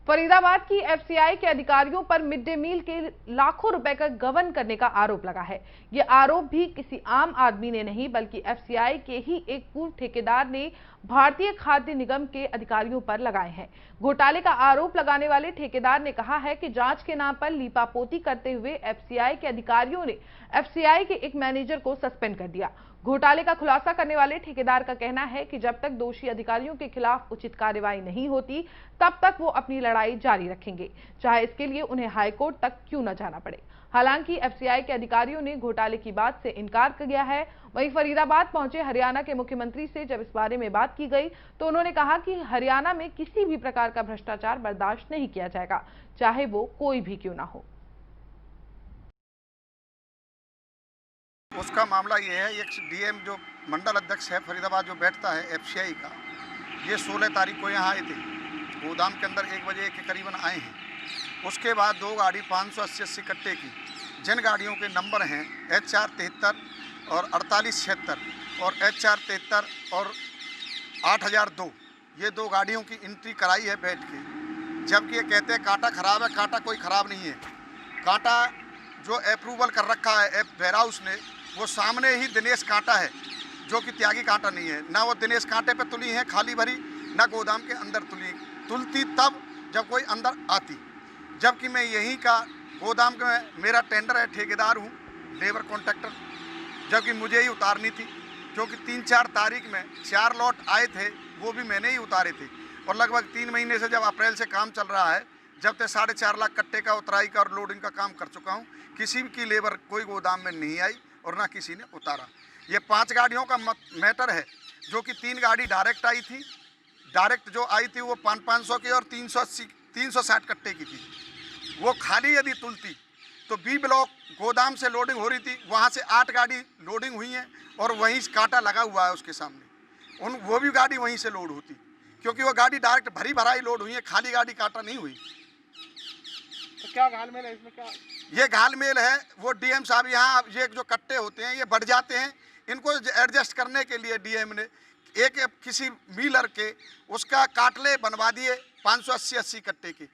फरीदाबाद की एफसीआई के अधिकारियों पर मिड डे मील के लाखों रुपए का गबन करने का आरोप लगा है। ये आरोप भी किसी आम आदमी ने नहीं बल्कि एफसीआई के ही एक पूर्व ठेकेदार ने भारतीय खाद्य निगम के अधिकारियों पर लगाए हैं। घोटाले का आरोप लगाने वाले ठेकेदार ने कहा है कि जांच के नाम पर लीपापोती करते हुए एफसीआई के अधिकारियों ने एफसीआई के एक मैनेजर को सस्पेंड कर दिया। घोटाले का खुलासा करने वाले ठेकेदार का कहना है कि जब तक दोषी अधिकारियों के खिलाफ उचित कार्रवाई नहीं होती तब तक वो अपनी लड़ाई जारी रखेंगे, चाहे इसके लिए उन्हें हाईकोर्ट तक क्यों न जाना पड़े। हालांकि एफसीआई के अधिकारियों ने घोटाले की बात से इनकार कर दिया है। वहीं फरीदाबाद पहुंचे हरियाणा के मुख्यमंत्री से जब इस बारे में बात की गई तो उन्होंने कहा कि हरियाणा में किसी भी प्रकार का भ्रष्टाचार बर्दाश्त नहीं किया जाएगा, चाहे वो कोई भी क्यों ना हो। उसका मामला ये है, एक डीएम जो मंडल अध्यक्ष है फरीदाबाद जो बैठता है एफसीआई का, ये 16 तारीख को यहाँ आए थे। गोदाम के अंदर 1 बजे के करीबन आए हैं। उसके बाद 2 गाड़ी 580 कट्टे की, जिन गाड़ियों के नंबर हैं HR 73 और 4876 और HR 73 और 8002, ये 2 गाड़ियों की एंट्री कराई है बैठ के। जबकि ये कहते हैं कांटा खराब है, कांटा कोई ख़राब नहीं है। कांटा जो अप्रूवल कर रखा है वेयर हाउस ने, वो सामने ही दिनेश कांटा है जो कि त्यागी कांटा नहीं है। ना वो दिनेश कांटे पे तुली है खाली भरी, ना गोदाम के अंदर तुलती तब जब कोई अंदर आती। जबकि मैं यहीं का गोदाम में मेरा टेंडर है, ठेकेदार हूँ, लेबर कॉन्ट्रैक्टर, जबकि मुझे ही उतारनी थी क्योंकि 3-4 तारीख में 4 लॉट आए थे, वो भी मैंने ही उतारे थे। और लगभग 3 महीने से जब अप्रैल से काम चल रहा है, जब तक 4.5 लाख कट्टे का उतराई का और लोडिंग का काम कर चुका हूँ। किसी की लेबर कोई गोदाम में नहीं आई और ना किसी ने उतारा। ये 5 गाड़ियों का मैटर है, जो कि 3 गाड़ी डायरेक्ट आई थी। डायरेक्ट जो आई थी वो 500 की और 360 कट्टे की थी। वो खाली यदि तुलती तो बी ब्लॉक गोदाम से लोडिंग हो रही थी, वहाँ से 8 गाड़ी लोडिंग हुई हैं और वहीं कांटा लगा हुआ है उसके सामने। वो भी गाड़ी वहीं से लोड होती, क्योंकि वो गाड़ी डायरेक्ट भरी भराई लोड हुई है, खाली गाड़ी कांटा नहीं हुई। तो क्या घालमेल है इसमें? क्या ये घालमेल है, वो डीएम साहब यहाँ ये जो कट्टे होते हैं ये बढ़ जाते हैं, इनको एडजस्ट करने के लिए डीएम ने एक किसी मिलर के उसका काटले बनवा दिए 580 कट्टे के,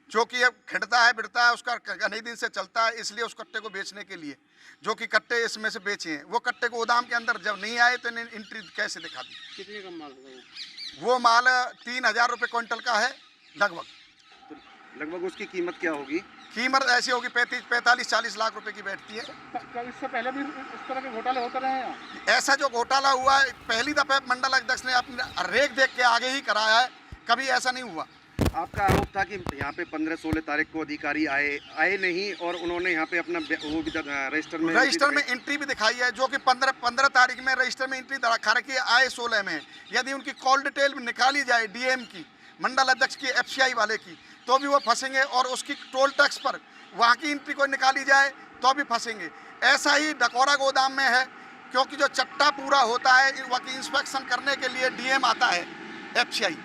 जो कि अब खिंडता है बिड़ता है, उसका कई दिन से चलता है, इसलिए उस कट्टे को बेचने के लिए जो कि कट्टे इसमें से बेचे हैं। वो कट्टे गोदाम के अंदर जब नहीं आए तो इन्हें एंट्री कैसे दिखा दी। कितने का माल होगा वो माल 3000 रुपये क्विंटल का है लगभग। तो लगभग उसकी कीमत क्या होगी? कीमत ऐसी होगी 45-40 लाख रुपए की बैठती है। क्या इससे पहले भी इस तरह के घोटाले होते रहे हैं? ऐसा जो घोटाला हुआ है पहली दफे मंडल अध्यक्ष ने अपनी रेख देख के आगे ही कराया है, कभी ऐसा नहीं हुआ। आपका आरोप था कि यहाँ पे 15-16 तारीख को अधिकारी आए नहीं और उन्होंने यहाँ पे अपना वो भी रजिस्टर में एंट्री भी दिखाई है, जो कि 15 तारीख में रजिस्टर में एंट्री दिखा रखी है, आए 16 में। यदि उनकी कॉल डिटेल निकाली जाए डीएम की, मंडल अध्यक्ष की, एफसीआई वाले की, तो भी वो फंसेंगे। और उसकी टोल टैक्स पर वहाँ की एंट्री को निकाली जाए तो भी फंसेंगे। ऐसा ही डकोरा गोदाम में है, क्योंकि जो चट्टा पूरा होता है वहाँ की इंस्पेक्शन करने के लिए डीएम आता है, एफसीआई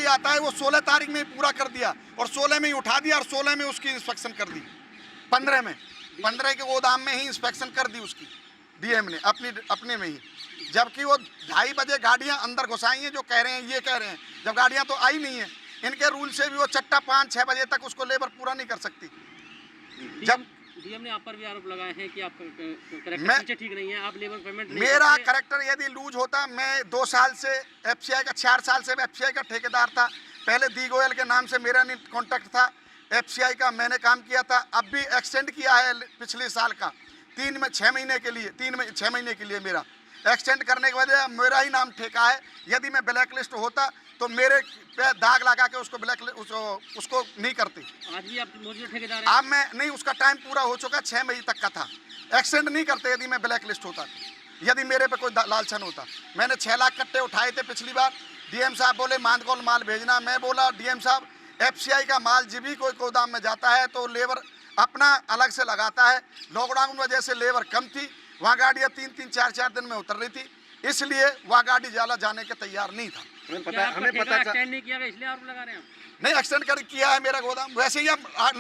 आता है, वो 16 तारीख में पूरा कर दिया और 16 में ही उठा दिया और 16 में उसकी इंस्पेक्शन कर दी। 15 के गोदाम में ही इंस्पेक्शन कर दी उसकी डीएम ने अपने में ही। जबकि वो 2:30 बजे गाड़ियां अंदर घुसाई हैं, जो कह रहे हैं ये कह रहे हैं, जब गाड़ियां तो आई नहीं है। इनके रूल से भी वो चट्टा 5-6 बजे तक उसको लेबर पूरा नहीं कर सकती। जब डीएम ने आप पर भी आरोप लगाए हैं कि आप करेक्टर ठीक नहीं है, आप लेबर पेमेंट नहीं मेरा करेक्टर यदि लूज होता, मैं 2 साल से एफसीआई का 4 साल से एफसीआई का ठेकेदार था। पहले दी गोयल के नाम से मेरा कॉन्ट्रैक्ट था एफसीआई का, मैंने काम किया था। अब भी एक्सटेंड किया है पिछले साल का 6 महीने के लिए, 6 महीने के लिए मेरा एक्सटेंड करने की वजह मेरा ही नाम ठेका है। यदि मैं ब्लैक लिस्ट होता तो मेरे पे दाग लगा के उसको उसको नहीं करते। आज भी आप मौजूदा ठेकेदार हैं? अब मैं नहीं, उसका टाइम पूरा हो चुका, 6 मई तक का था। एक्सटेंड नहीं करते यदि मैं ब्लैक लिस्ट होता, यदि मेरे पे कोई लालचन होता। मैंने 6 लाख कट्टे उठाए थे पिछली बार। डीएम साहब बोले मानकोल माल भेजना, मैं बोला डीएम साहब एफसीआई का माल जब भी कोई गोदाम में जाता है तो लेबर अपना अलग से लगाता है। लॉकडाउन की वजह से लेबर कम थी, वहाँ गाड़ियाँ 3-3, 4-4 दिन में उतर रही थी, इसलिए वहाँ गाड़ी जाने के तैयार नहीं था। हमें पता एक्सटेंड नहीं किया, इसलिए आरोप लगा रहे हैं? नहीं, एक्सटेंड कर किया है मेरा गोदाम। वैसे ही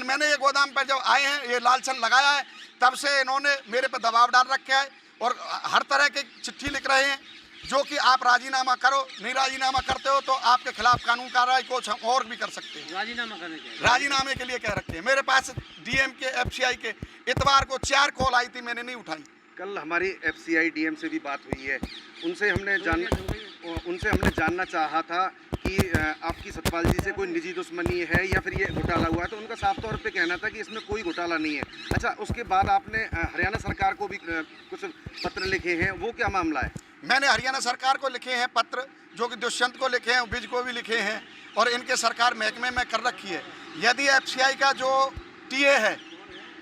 मैंने ये गोदाम पर जब आए हैं ये लालचन लगाया है, तब से इन्होंने मेरे पे दबाव डाल रखा है और हर तरह की चिट्ठी लिख रहे हैं जो कि आप राजीनामा करो, नहीं राजीनामा करते हो तो आपके खिलाफ कानून कार्रवाई कुछ हम और भी कर सकते हैं। राजीनामे के लिए कह रखे हैं। मेरे पास डीएम के एफसीआई के इतवार को 4 कॉल आई थी, मैंने नहीं उठाई। कल हमारी एफसीआई डीएम से भी बात हुई है, उनसे हमने जानना चाहा था कि आपकी सतपाल जी से कोई निजी दुश्मनी है या फिर ये घोटाला हुआ है, तो उनका साफ तौर पे कहना था कि इसमें कोई घोटाला नहीं है। अच्छा, उसके बाद आपने हरियाणा सरकार को भी कुछ पत्र लिखे हैं, वो क्या मामला है? मैंने हरियाणा सरकार को लिखे हैं पत्र, जो कि दुष्यंत को लिखे हैं, विज को भी लिखे हैं और इनके सरकार महकमे में कर रखी है। यदि एफसीआई का जो टीए है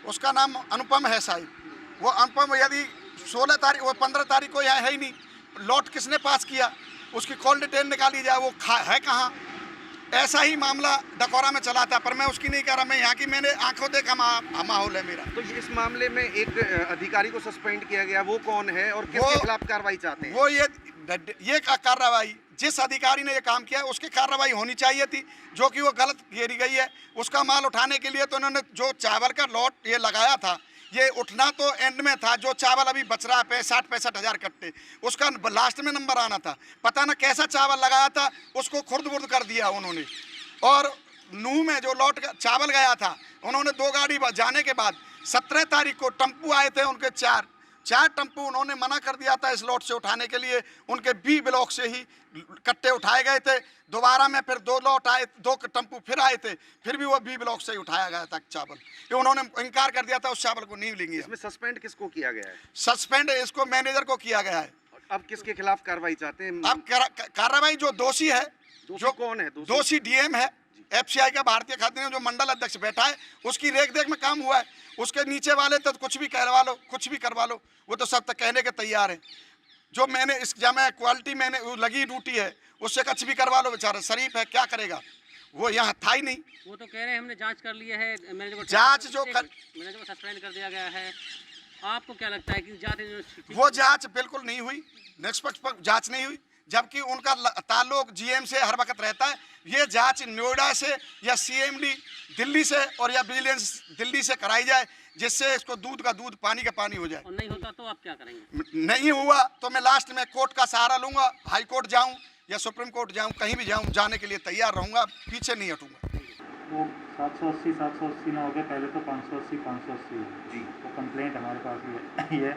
उसका नाम अनुपम है साहिब, वो अनुपम यदि 16 तारीख वो 15 तारीख को यहाँ है ही नहीं, लॉट किसने पास किया, उसकी कॉल डिटेल निकाली जाए, वो है कहाँ? ऐसा ही मामला डकोरा में चला था, पर मैं उसकी नहीं कह रहा, मैं यहाँ की मैंने आंखों देखा माहौल है मेरा। तो इस मामले में एक अधिकारी को सस्पेंड किया गया, वो कौन है और किसके खिलाफ कार्रवाई चाहते हैं? वो ये कार्रवाई जिस अधिकारी ने ये काम किया उसकी कार्रवाई होनी चाहिए थी, जो कि वो गलत घेरी गई है। उसका माल उठाने के लिए तो उन्होंने जो चावल का लॉट ये लगाया था, ये उठना तो एंड में था, जो चावल अभी बच रहा है 60-65 हज़ार कट्टे, उसका लास्ट में नंबर आना था। पता ना कैसा चावल लगाया था, उसको खुर्द-बुर्द कर दिया उन्होंने। और नूह में जो लॉट चावल गया था, उन्होंने 2 गाड़ी जाने के बाद 17 तारीख को टम्पू आए थे उनके 4 टम्पू, उन्होंने मना कर दिया था इस लॉट से उठाने के लिए। उनके बी ब्लॉक से ही कट्टे उठाए गए थे। दोबारा में फिर 2 लॉट आए, 2 टम्पू फिर आए थे, फिर भी वो बी ब्लॉक से ही उठाया गया था चावल। ये उन्होंने इनकार कर दिया था, उस चावल को नहीं लेंगे। इसमें सस्पेंड किसको किया गया है? सस्पेंड इसको मैनेजर को किया गया है। अब किसके खिलाफ कार्रवाई चाहते हैं? अब कार्रवाई जो दोषी है, जो कौन है दोषी डीएम है, एफसीआई का भारतीय खाद्य निगम जो मंडल अध्यक्ष बैठा है, उसकी रेख देख में काम हुआ है। उसके नीचे वाले तो कुछ भी करवा लो, कुछ भी करवा लो, वो तो सब तक कहने के तैयार है। जो मैंने इस जमा क्वालिटी मैंने लगी ड्यूटी है, उससे कुछ भी करवा लो, बेचारा शरीफ है, क्या करेगा, वो यहाँ था ही नहीं। वो तो कह रहे हैं हमने जांच कर ली है, मैनेजर को सस्पेंड कर दिया गया है। आपको क्या लगता है कि जांच वो जांच बिल्कुल नहीं हुई, निष्पक्ष जांच नहीं हुई, जबकि उनका ताल्लुक जीएम से हर वक्त रहता है। ये जांच नोएडा से या सीएमडी दिल्ली से और या विजिलेंस दिल्ली से कराई जाए, जिससे इसको दूध का दूध पानी का पानी हो जाए। और नहीं होता तो आप क्या करेंगे? नहीं हुआ तो मैं लास्ट में कोर्ट का सहारा लूंगा, हाई कोर्ट जाऊं या सुप्रीम कोर्ट जाऊं, कहीं भी जाऊं, जाने के लिए तैयार रहूंगा, पीछे नहीं हटूंगा। वो 780 ना हो गए, पहले तो 580 जी, वो कंप्लेंट हमारे पास ही है,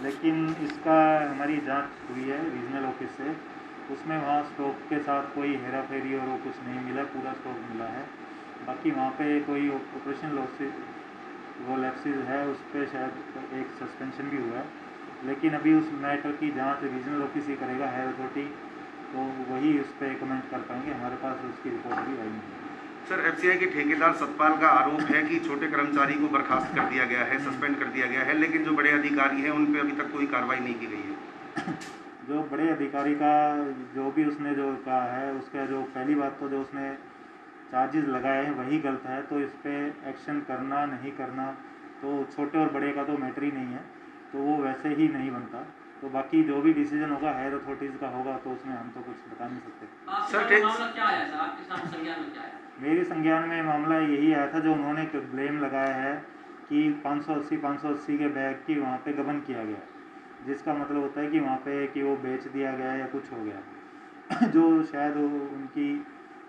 लेकिन इसका हमारी जांच हुई है रीजनल ऑफिस से, उसमें वहाँ स्टॉक के साथ कोई हेरा फेरी और वो कुछ नहीं मिला, पूरा स्टॉक मिला है। बाकी वहाँ पे कोई ऑपरेशन लैप्सेस है, उस पर शायद एक सस्पेंशन भी हुआ है, लेकिन अभी उस मैटर की जांच रीजनल ऑफिस ही करेगा, हायर अथॉरिटी, तो वही उस पर कमेंट कर पाएंगे। हमारे पास उसकी रिपोर्ट भी आई नहीं है। सर, एफसीआई के ठेकेदार सतपाल का आरोप है कि छोटे कर्मचारी को बर्खास्त कर दिया गया है, सस्पेंड कर दिया गया है, लेकिन जो बड़े अधिकारी हैं उन पर अभी तक कोई कार्रवाई नहीं की गई है। जो बड़े अधिकारी का जो भी उसने जो कहा है, उसका जो पहली बात तो जो उसने चार्जेस लगाए हैं वही गलत है, तो इस पर एक्शन करना नहीं करना तो छोटे और बड़े का तो मैटर ही नहीं है, तो वो वैसे ही नहीं बनता। तो बाकी जो भी डिसीजन होगा हायर अथॉरिटीज़ का होगा, तो उसमें हम तो कुछ बता नहीं सकते। सर, मामला क्या आया सर, आपके साथ संज्ञान में क्या आया? मेरे संज्ञान में मामला यही आया था, जो उन्होंने ब्लेम लगाया है कि 580 के बैग की वहाँ पे गबन किया गया, जिसका मतलब होता है कि वहाँ पे कि वो बेच दिया गया या कुछ हो गया जो शायद उनकी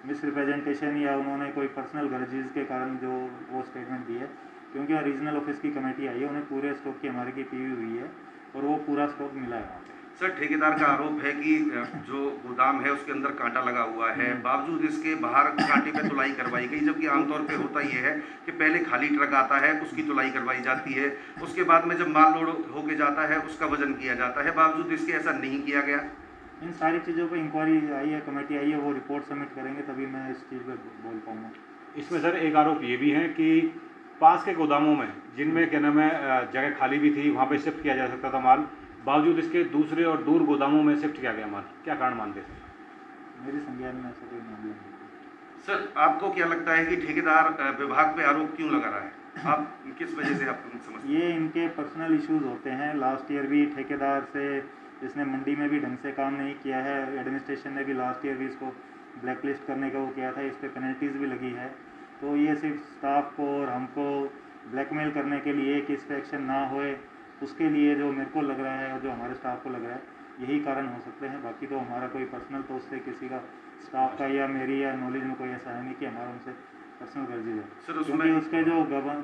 मिसरिप्रेजेंटेशन या उन्होंने कोई पर्सनल गर्जेस के कारण जो वो स्टेटमेंट दी है, क्योंकि वहाँ रीजनल ऑफिस की कमेटी आई है, उन्हें पूरे स्टॉक की हमारे की पी हुई है और वो पूरा स्टॉक मिला है वहाँ पे। सर, ठेकेदार का आरोप है कि जो गोदाम है उसके अंदर कांटा लगा हुआ है, बावजूद इसके बाहर कांटे पे तुलाई करवाई गई, जबकि आमतौर पे होता ये है कि पहले खाली ट्रक आता है, उसकी तुलाई करवाई जाती है, उसके बाद में जब माल लोड होके जाता है उसका वजन किया जाता है, बावजूद इसके ऐसा नहीं किया गया। इन सारी चीज़ों पे इंक्वायरी आई है, कमेटी आई है, वो रिपोर्ट सबमिट करेंगे तभी मैं इस चीज़ पर बोल पाऊँगा। इसमें सर एक आरोप ये भी है कि पास के गोदामों में जिनमें क्या नाम है जगह खाली भी थी, वहाँ पे शिफ्ट किया जा सकता था माल, बावजूद इसके दूसरे और दूर गोदामों में शिफ्ट किया गया माल, क्या कारण मानते हैं? मेरे संज्ञान में ऐसा कोई मामला नहीं। सर, आपको क्या लगता है कि ठेकेदार विभाग पे आरोप क्यों लगा रहा है? आप किस वजह से आप समझते हैं? ये इनके पर्सनल इश्यूज होते हैं। लास्ट ईयर भी ठेकेदार से इसने मंडी में भी ढंग से काम नहीं किया है, एडमिनिस्ट्रेशन ने भी लास्ट ईयर भी इसको ब्लैकलिस्ट करने का वो किया था, इस पर पेनल्टीज़ भी लगी है। तो ये सिर्फ स्टाफ को और हमको ब्लैकमेल करने के लिए कि इस पर एक्शन ना होए, उसके लिए जो मेरे को लग रहा है और जो हमारे स्टाफ को लग रहा है, यही कारण हो सकते हैं। बाकी तो हमारा कोई पर्सनल तो उससे किसी का स्टाफ का या मेरी या नॉलेज में कोई ऐसा है नहीं कि हमारा उनसे पर्सनल गर्जी है, क्योंकि उसके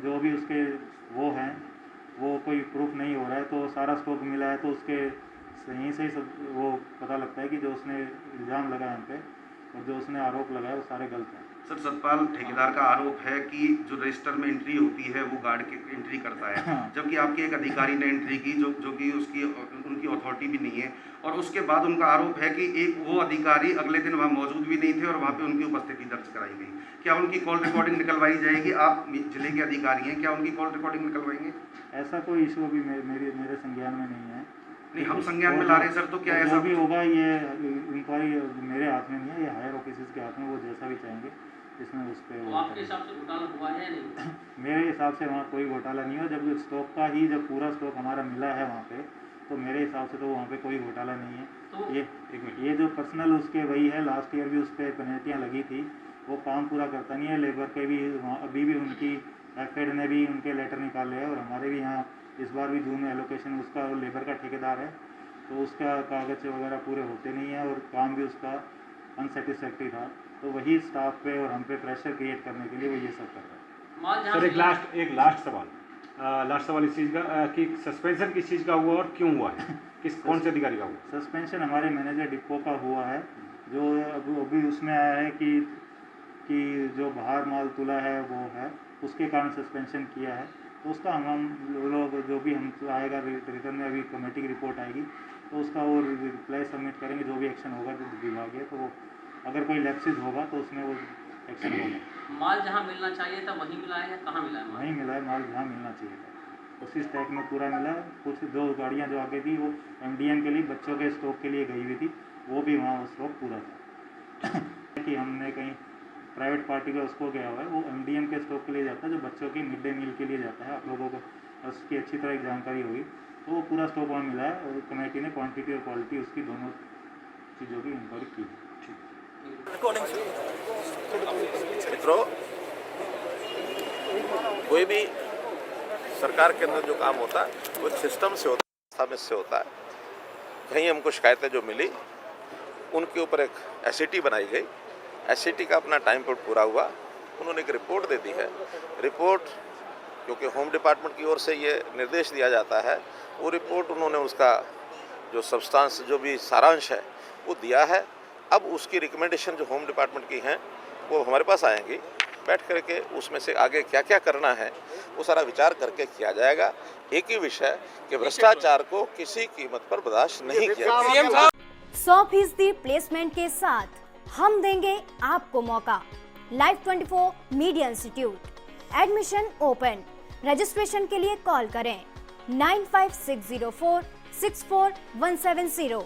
जो भी उसके वो हैं वो कोई प्रूफ नहीं हो रहा है। तो सारा स्टॉक मिला है तो उसके सही सब वो पता लगता है कि जो उसने इल्ज़ाम लगाया हम पे और जो उसने आरोप लगाया वो सारे गलत हैं। सर सतपाल ठेकेदार का आरोप है कि जो रजिस्टर में एंट्री होती है वो गार्ड की एंट्री करता है, जबकि आपके एक अधिकारी ने एंट्री की जो कि उनकी अथॉरिटी भी नहीं है, और उसके बाद उनका आरोप है कि एक वो अधिकारी अगले दिन वहाँ मौजूद भी नहीं थे और वहाँ पे उनकी उपस्थिति दर्ज कराई गई। क्या उनकी कॉल रिकॉर्डिंग निकलवाई जाएगी? आप जिले के अधिकारी हैं, क्या उनकी कॉल रिकॉर्डिंग निकलवाएंगे? ऐसा कोई इशू अभी मेरे संज्ञान में नहीं है। नहीं, हम संज्ञान में ला रहे हैं सर, तो क्या ऐसा भी होगा ये इंक्वायरी मेरे हाथ में नहीं है, ये हायर ऑफिसर्स के हाथ में, वो जैसा भी चाहेंगे इसमें उस पर। आपके हिसाब से घोटाला हुआ है या नहीं? मेरे हिसाब से वहाँ कोई घोटाला नहीं हो। जब स्टॉक का ही जब पूरा स्टॉक हमारा मिला है वहाँ पे, तो मेरे हिसाब से तो वहाँ पे कोई घोटाला नहीं है। तो ये जो पर्सनल उसके वही है, लास्ट ईयर भी उस पर पेनल्टियाँ लगी थी, वो काम पूरा करता नहीं है। लेबर के भी अभी भी उनकी एफेड ने भी उनके लेटर निकाले हैं और हमारे भी यहाँ इस बार भी जून में एलोकेशन उसका लेबर का ठेकेदार है, तो उसका कागज वगैरह पूरे होते नहीं है और काम भी उसका अनसेटिस्फैक्ट्री था। तो वही स्टाफ पे और हम पे प्रेशर क्रिएट करने के लिए वो ये सब कर रहा है। सर एक लास्ट सवाल इस चीज़ का कि सस्पेंशन किस चीज़ का हुआ और क्यों हुआ है, कौन से अधिकारी का हुआ? सस्पेंशन हमारे मैनेजर डिपो का हुआ है, जो अभी उसमें आया है कि जो बाहर माल तुला है वो है, उसके कारण सस्पेंशन किया है। तो उसका हम लोग जो भी हम आएगा रिटर्न में, अभी कमेटी की रिपोर्ट आएगी तो उसका वो रिप्लाई सबमिट करेंगे। जो भी एक्शन होगा जो विभागीय, तो वो अगर कोई लैप्सेस होगा तो उसमें वो एक्शन होगा। माल जहाँ मिलना चाहिए था वहीं मिला है या कहाँ मिला है? वहीं मिला है माल जहाँ मिलना चाहिए था, उसी स्टैक में पूरा मिला है। कुछ 2 गाड़ियाँ जो आगे थी वो MDM के लिए, बच्चों के स्टॉक के लिए गई हुई थी, वो भी वहाँ वो स्टॉक पूरा था। कि हमने कहीं प्राइवेट पार्टी का उसको गया हुआ है, वो MDM के स्टॉक के लिए जाता है, जो बच्चों के मिड डे मील के लिए जाता है। आप लोगों को उसकी अच्छी तरह जानकारी होगी। तो वो पूरा स्टॉक वहाँ मिला है और कमेटी ने क्वांटिटी और क्वालिटी उसकी दोनों चीज़ों की इंक्वायरी की। मित्रों, कोई भी सरकार के अंदर जो काम होता है वो सिस्टम से होता है, से होता है। कहीं हमको शिकायतें जो मिली उनके ऊपर एक SIT बनाई गई। SIT का अपना टाइम पीरियड पूरा हुआ, उन्होंने एक रिपोर्ट दे दी है। रिपोर्ट क्योंकि होम डिपार्टमेंट की ओर से ये निर्देश दिया जाता है, वो रिपोर्ट उन्होंने उसका जो सब्सटेंस जो भी सारांश है वो दिया है। अब उसकी रिकमेंडेशन जो होम डिपार्टमेंट की हैं वो हमारे पास आएंगी, बैठ करके उसमें से आगे क्या क्या करना है वो सारा विचार करके किया जाएगा। एक ही विषय कि भ्रष्टाचार को किसी कीमत पर बर्दाश्त नहीं किया जाएगा। 100% प्लेसमेंट के साथ हम देंगे आपको मौका। Live 24 media institute, admission open. Registration के लिए कॉल करें 9560464170।